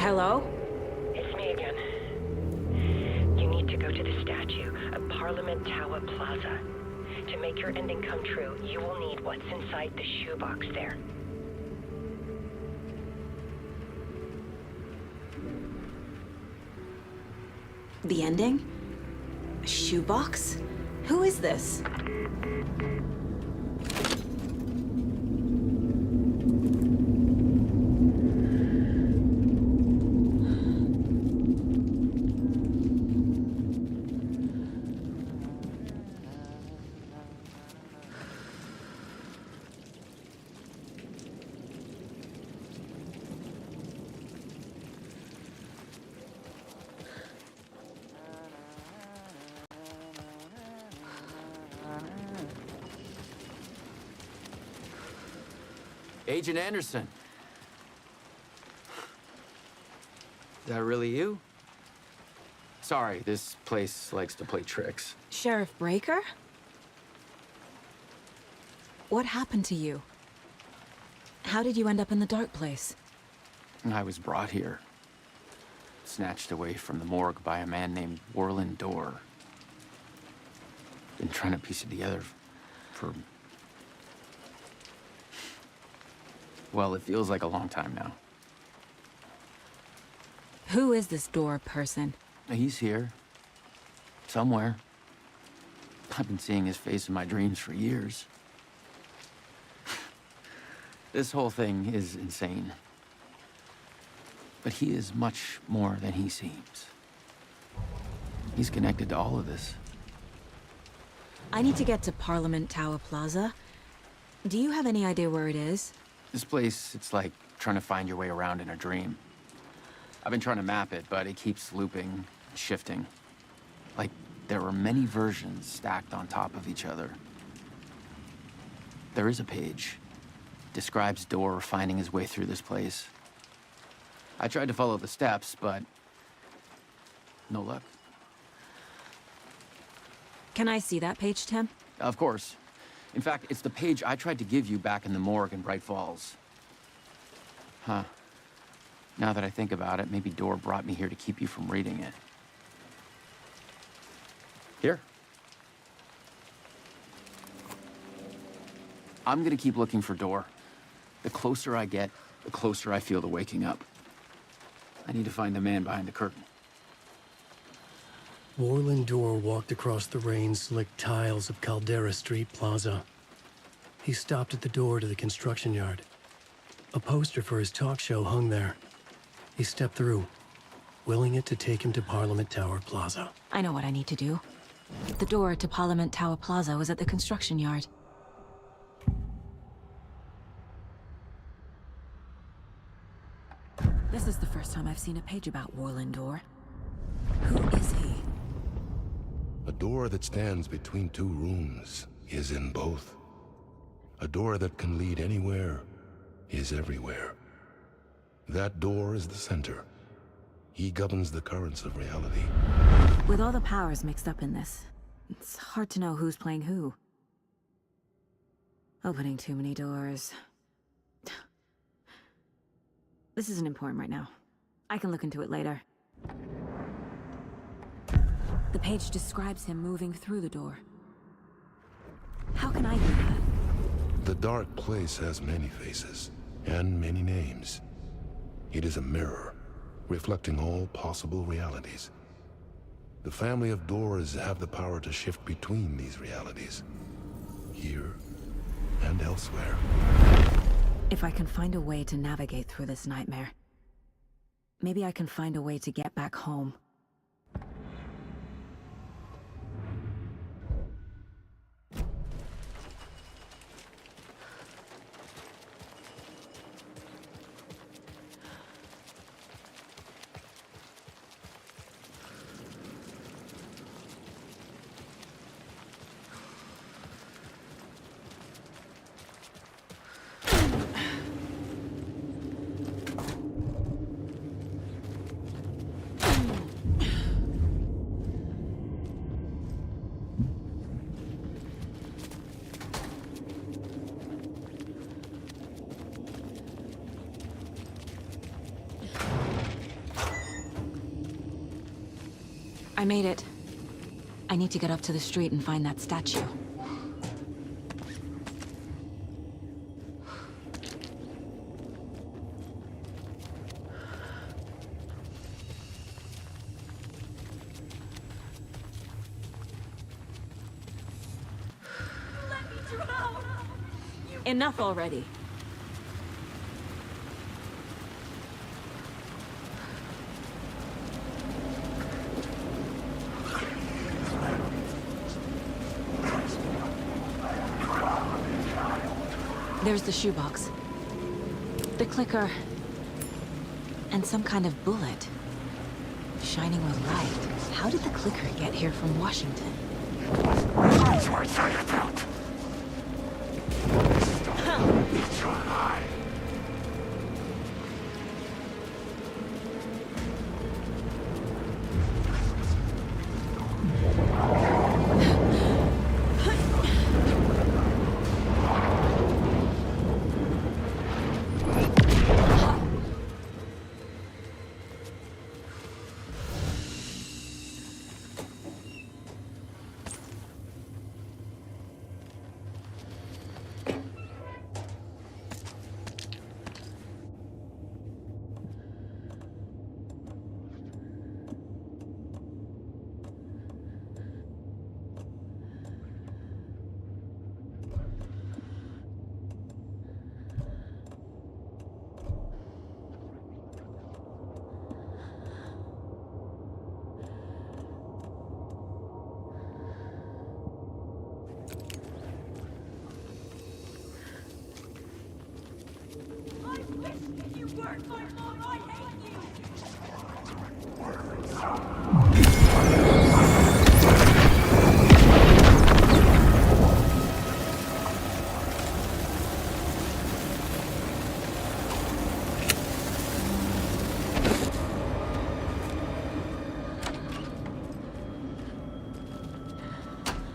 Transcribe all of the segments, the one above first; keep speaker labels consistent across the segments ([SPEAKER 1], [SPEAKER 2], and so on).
[SPEAKER 1] Hello?
[SPEAKER 2] It's me again. You need to go to the statue at Parliament Tower Plaza. To make your ending come true, you will need what's inside the shoebox there.
[SPEAKER 1] The ending? A shoebox? Who is this?
[SPEAKER 3] Agent Anderson. Is that really you? Sorry, this place likes to play tricks.
[SPEAKER 1] Sheriff Breaker? What happened to you? How did you end up in the dark place?
[SPEAKER 3] I was brought here. Snatched away from the morgue by a man named Warlin Dorr. Been trying to piece it together for... well, it feels like a long time now.
[SPEAKER 1] Who is this Dorr person?
[SPEAKER 3] He's here. Somewhere. I've been seeing his face in my dreams for years. This whole thing is insane. But he is much more than he seems. He's connected to all of this.
[SPEAKER 1] I need to get to Parliament Tower Plaza. Do you have any idea where it is?
[SPEAKER 3] This place, it's like trying to find your way around in a dream. I've been trying to map it, but it keeps looping, shifting. Like there are many versions stacked on top of each other. There is a page. Describes Dorr finding his way through this place. I tried to follow the steps, but no luck.
[SPEAKER 1] Can I see that page, Tim?
[SPEAKER 3] Of course. In fact, it's the page I tried to give you back in the morgue in Bright Falls. Huh. Now that I think about it, maybe Dorr brought me here to keep you from reading it. Here. I'm gonna keep looking for Dorr. The closer I get, the closer I feel to waking up. I need to find the man behind the curtain.
[SPEAKER 4] Warlin Dorr walked across the rain-slicked tiles of Caldera Street Plaza. He stopped at the door to the construction yard. A poster for his talk show hung there. He stepped through, willing it to take him to Parliament Tower Plaza.
[SPEAKER 1] I know what I need to do. The door to Parliament Tower Plaza was at the construction yard. This is the first time I've seen a page about Warlin Dorr. Who is he?
[SPEAKER 5] A door that stands between two rooms is in both. A door that can lead anywhere is everywhere. That door is the center. He governs the currents of reality.
[SPEAKER 1] With all the powers mixed up in this, it's hard to know who's playing who. Opening too many doors. This isn't important right now. I can look into it later. The page describes him moving through the door. How can I do that?
[SPEAKER 5] The dark place has many faces and many names. It is a mirror, reflecting all possible realities. The family of Dorrs have the power to shift between these realities, here and elsewhere.
[SPEAKER 1] If I can find a way to navigate through this nightmare, maybe I can find a way to get back home. I made it. I need to get up to the street and find that statue. Enough already. There's the shoebox. The clicker. And some kind of bullet. Shining with light. How did the clicker get here from Washington?
[SPEAKER 6] That's what I felt. It's your eye.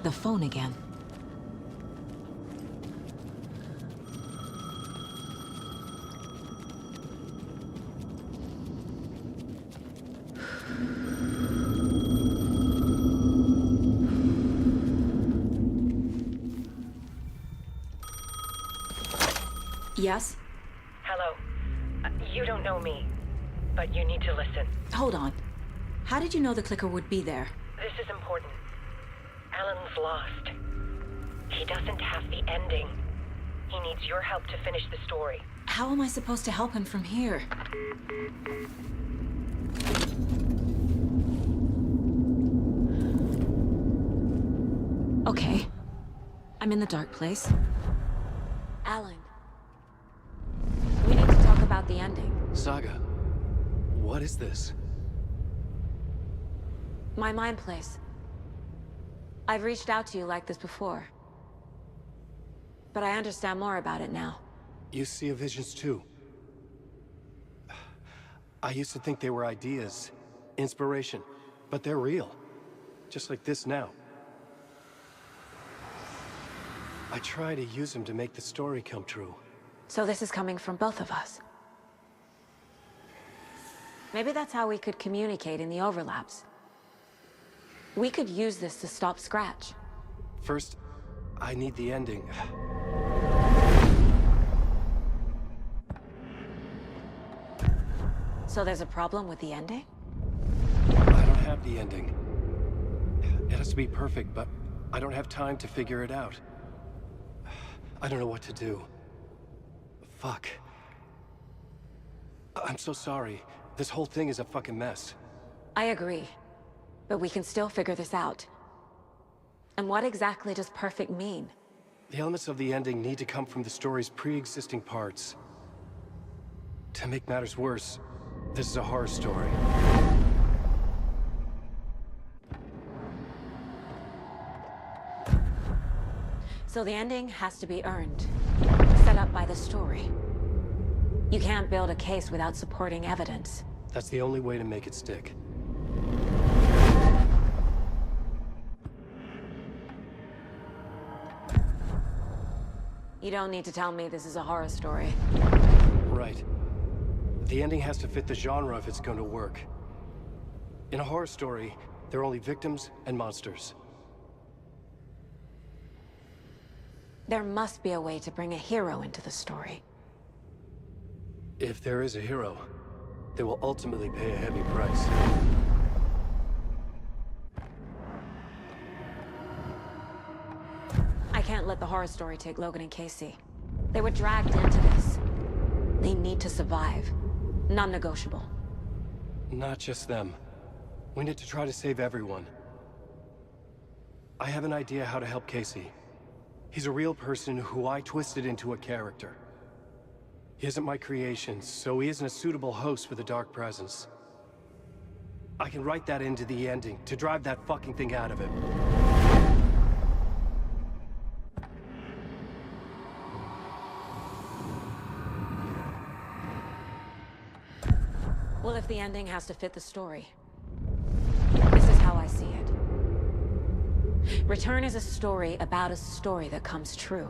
[SPEAKER 1] The phone again. Yes?
[SPEAKER 2] Hello. You don't know me, but you need to listen.
[SPEAKER 1] Hold on. How did you know the clicker would be there?
[SPEAKER 2] This is important. Alan's lost. He doesn't have the ending. He needs your help to finish the story.
[SPEAKER 1] How am I supposed to help him from here? Okay. I'm in the dark place. Alan. We need to talk about the ending.
[SPEAKER 4] Saga, what is this?
[SPEAKER 1] My mind place. I've reached out to you like this before. But I understand more about it now.
[SPEAKER 4] You see visions too. I used to think they were ideas, inspiration, but they're real. Just like this now. I try to use them to make the story come true.
[SPEAKER 1] So this is coming from both of us. Maybe that's how we could communicate in the overlaps. We could use this to stop Scratch.
[SPEAKER 4] First, I need the ending.
[SPEAKER 1] So there's a problem with the ending?
[SPEAKER 4] I don't have the ending. It has to be perfect, but I don't have time to figure it out. I don't know what to do. Fuck. I'm so sorry. This whole thing is a fucking mess.
[SPEAKER 1] I agree. But we can still figure this out. And what exactly does perfect mean?
[SPEAKER 4] The elements of the ending need to come from the story's pre-existing parts. To make matters worse, this is a horror story.
[SPEAKER 1] So the ending has to be earned. Set up by the story. You can't build a case without supporting evidence.
[SPEAKER 4] That's the only way to make it stick.
[SPEAKER 1] You don't need to tell me this is a horror story.
[SPEAKER 4] Right. The ending has to fit the genre if it's going to work. In a horror story, They're only victims and monsters.
[SPEAKER 1] There must be a way to bring a hero into the story.
[SPEAKER 4] If there is a hero, they will ultimately pay a heavy price.
[SPEAKER 1] I can't let the horror story take Logan and Casey. They were dragged into this. They need to survive. Non-negotiable.
[SPEAKER 4] Not just them. We need to try to save everyone. I have an idea how to help Casey. He's a real person who I twisted into a character. He isn't my creation, so he isn't a suitable host for the Dark Presence. I can write that into the ending to drive that fucking thing out of him.
[SPEAKER 1] Well, if the ending has to fit the story, this is how I see it. Return is a story about a story that comes true.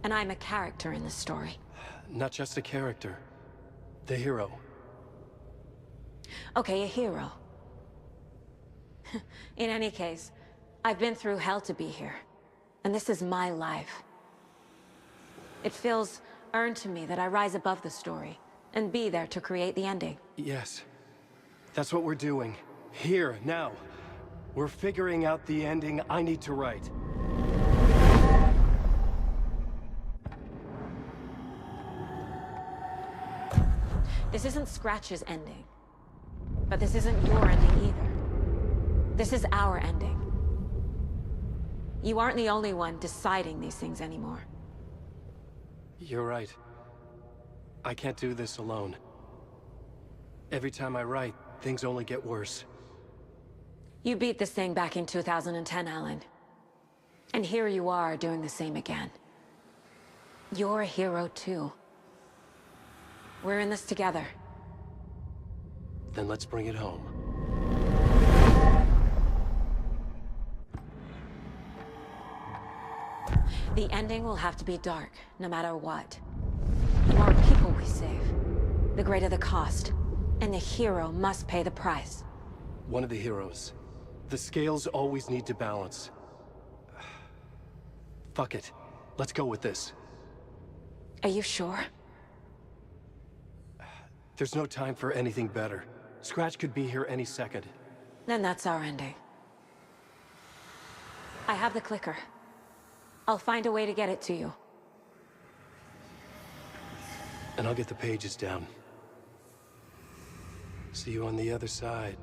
[SPEAKER 1] And I'm a character in this story.
[SPEAKER 4] Not just a character. The hero.
[SPEAKER 1] Okay, a hero. In any case, I've been through hell to be here. And this is my life. It feels earned to me that I rise above the story and be there to create the ending.
[SPEAKER 4] Yes. That's what we're doing. Here, now. We're figuring out the ending I need to write.
[SPEAKER 1] This isn't Scratch's ending. But this isn't your ending either. This is our ending. You aren't the only one deciding these things anymore.
[SPEAKER 4] You're right. I can't do this alone. Every time I write, things only get worse.
[SPEAKER 1] You beat this thing back in 2010, Alan. And here you are doing the same again. You're a hero too. We're in this together.
[SPEAKER 4] Then let's bring it home.
[SPEAKER 1] The ending will have to be dark, no matter what. The more people we save, the greater the cost. And the hero must pay the price.
[SPEAKER 4] One of the heroes. The scales always need to balance. Fuck it. Let's go with this.
[SPEAKER 1] Are you sure?
[SPEAKER 4] There's no time for anything better. Scratch could be here any second.
[SPEAKER 1] Then that's our ending. I have the clicker. I'll find a way to get it to you.
[SPEAKER 4] And I'll get the pages down. See you on the other side.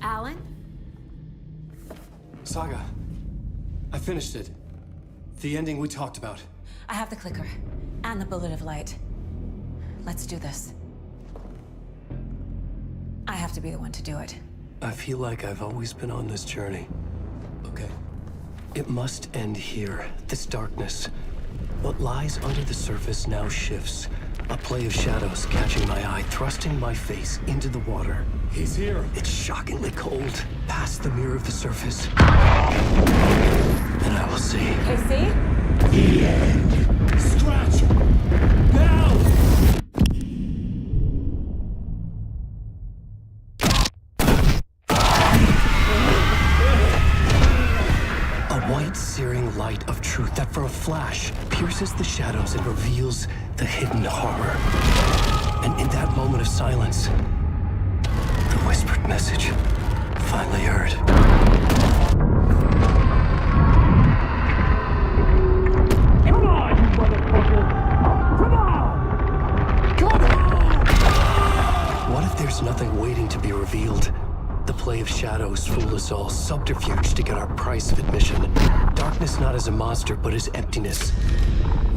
[SPEAKER 1] Alan?
[SPEAKER 4] Saga, I finished it. The ending we talked about.
[SPEAKER 1] I have the clicker. And the bullet of light. Let's do this. I have to be the one to do it.
[SPEAKER 4] I feel like I've always been on this journey. Okay. It must end here, this darkness. What lies under the surface now shifts. A play of shadows catching my eye, thrusting my face into the water. He's here. It's shockingly cold, past the mirror of the surface. And I will see.
[SPEAKER 1] Casey?
[SPEAKER 6] The end.
[SPEAKER 4] Scratch! Now! A white, searing light of truth that for a flash pierces the shadows and reveals the hidden horror. And in that moment of silence, the whispered message finally heard.
[SPEAKER 6] Come on, you motherfucker! Come on! Come on!
[SPEAKER 4] What if there's nothing waiting to be revealed? The play of shadows fool us all, subterfuge to get our price of admission. Darkness not as a monster, but as emptiness.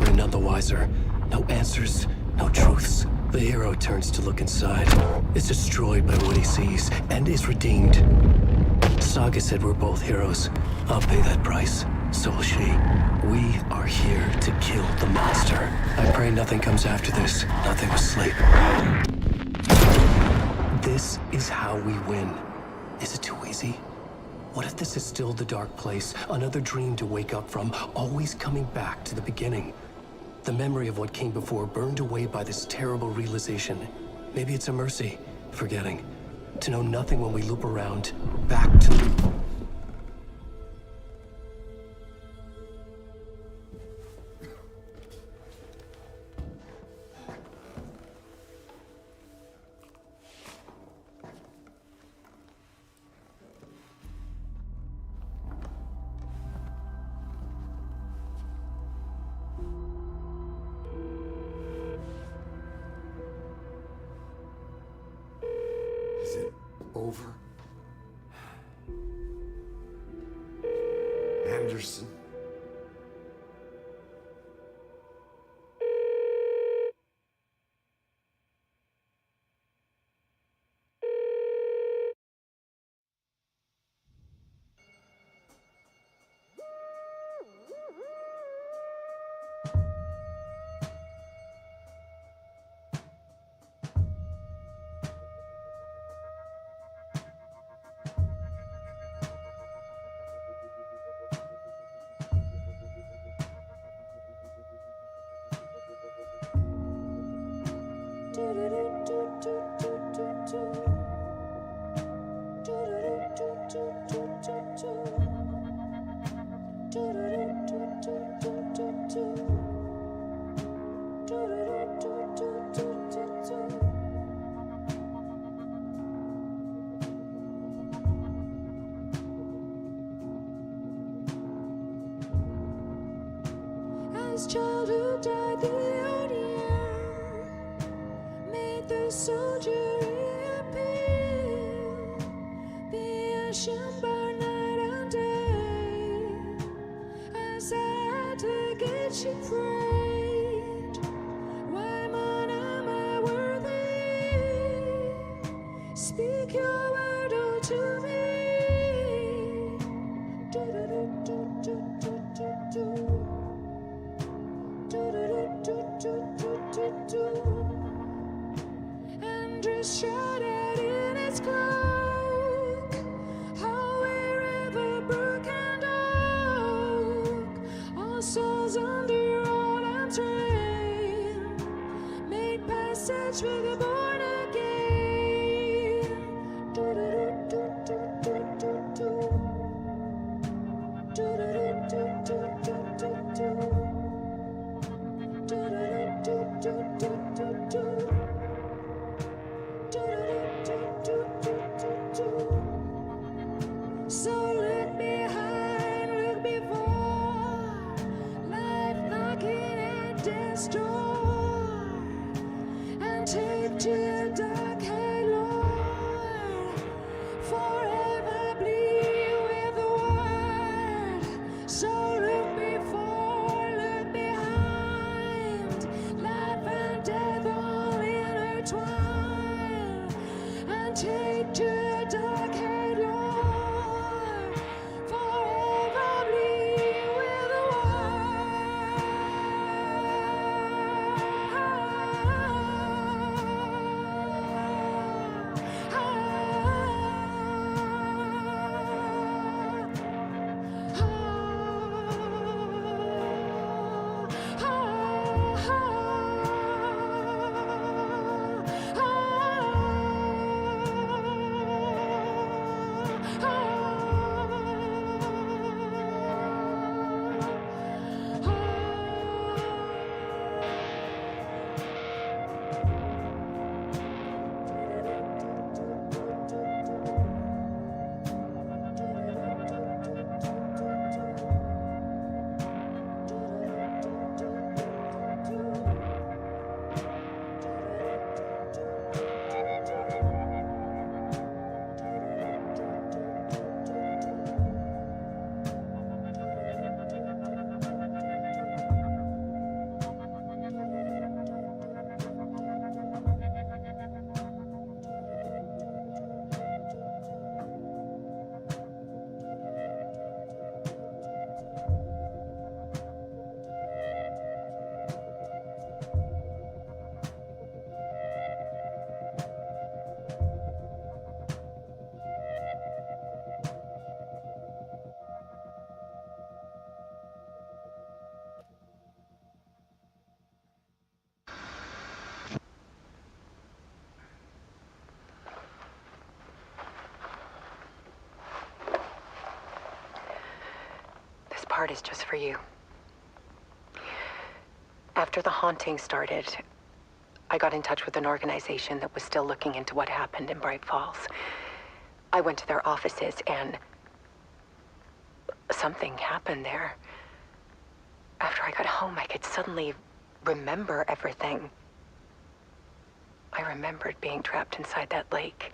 [SPEAKER 4] We're none the wiser, No answers, no truths. The hero turns to look inside. Is destroyed by what he sees, and is redeemed. Saga said we're both heroes. I'll pay that price. So will she. We are here to kill the monster. I pray nothing comes after this. Nothing but sleep. This is how we win. Is it too easy? What if this is still the dark place? Another dream to wake up from, always coming back to the beginning. The memory of what came before burned away by this terrible realization. Maybe it's a mercy, forgetting. To know nothing when we loop around, back to...
[SPEAKER 7] Is it over? Anderson?
[SPEAKER 8] As childhood died, the old year made the soldier reappear. The ashen burn night and day. As I had to get you prayed. Why, man, am I worthy? Speak your word unto me. And just shrouded in its cloak, how wherever brook and oak, all souls under old arms reign, made passage for the born again. So look behind, look before, life knocking at death's door, and take to the dark head, Lord, forever bleed with the word. So look before, look behind, life and death all intertwined, and take to the dark head, Lord, forever bleed with the word.
[SPEAKER 2] part is just for you. After the haunting started, I got in touch with an organization that was still looking into what happened in Bright Falls. I went to their offices and something happened there. After I got home, I could suddenly remember everything. I remembered being trapped inside that lake.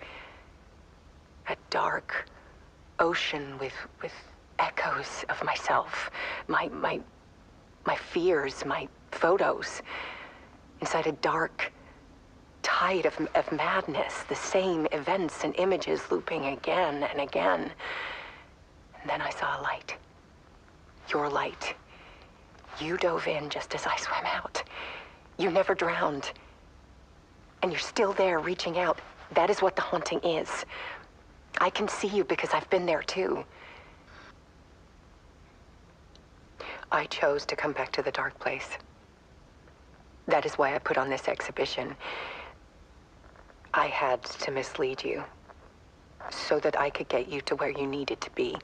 [SPEAKER 2] A dark ocean with echoes of myself. My fears, my photos. Inside a dark tide of madness. The same events and images looping again and again. And then I saw a light. Your light. You dove in just as I swam out. You never drowned. And you're still there reaching out. That is what the haunting is. I can see you because I've been there too. I chose to come back to the dark place. That is why I put on this exhibition. I had to mislead you so that I could get you to where you needed to be.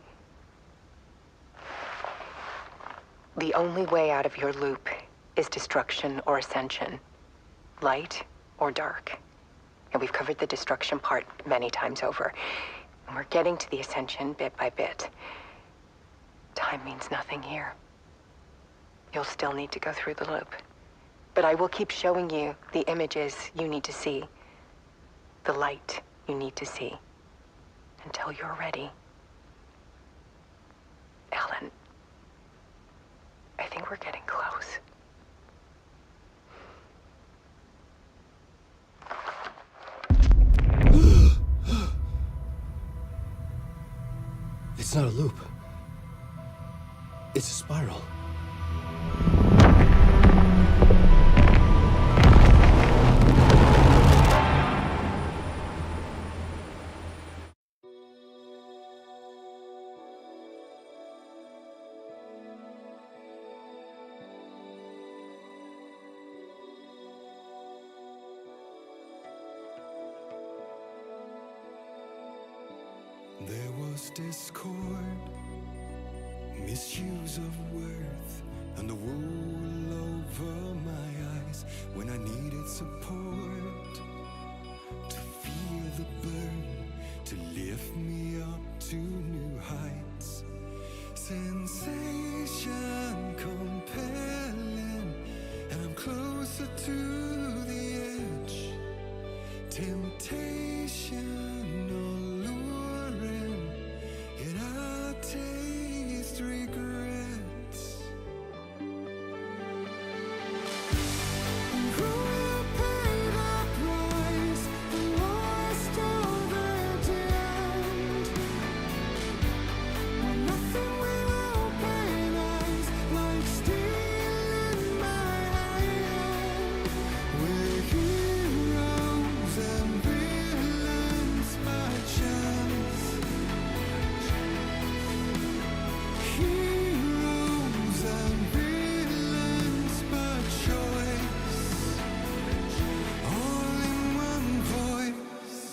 [SPEAKER 2] The only way out of your loop is destruction or ascension, light or dark. And we've covered the destruction part many times over. And we're getting to the ascension bit by bit. Time means nothing here. You'll still need to go through the loop. But I will keep showing you the images you need to see, the light you need to see, until you're ready. Alan, I think we're getting close.
[SPEAKER 4] It's not a loop. It's a spiral.
[SPEAKER 9] There was discord, misuse of worth, and the wool over my eyes when I needed support. To feel the burn, to lift me up to new heights. Sensation compelling, and I'm closer to the edge. Temptation alluring, yet I taste regrets. And who will pay the price for lost overdone? When nothing will open eyes like steel in my hand. We're heroes and villains by chance. Heroes and villains by choice. All in one voice.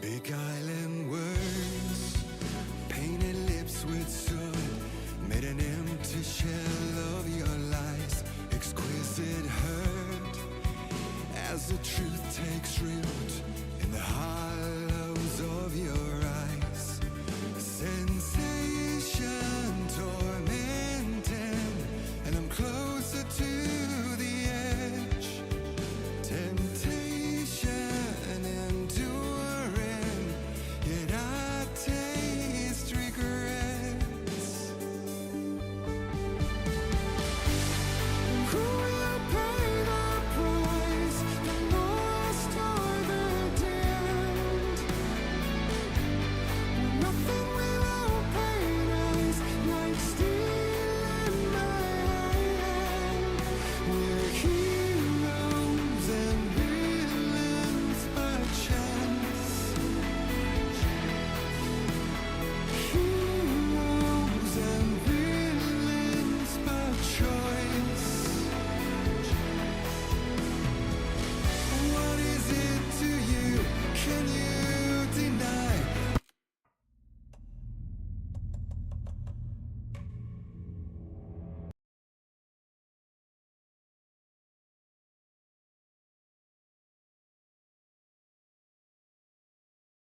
[SPEAKER 9] Big Island world.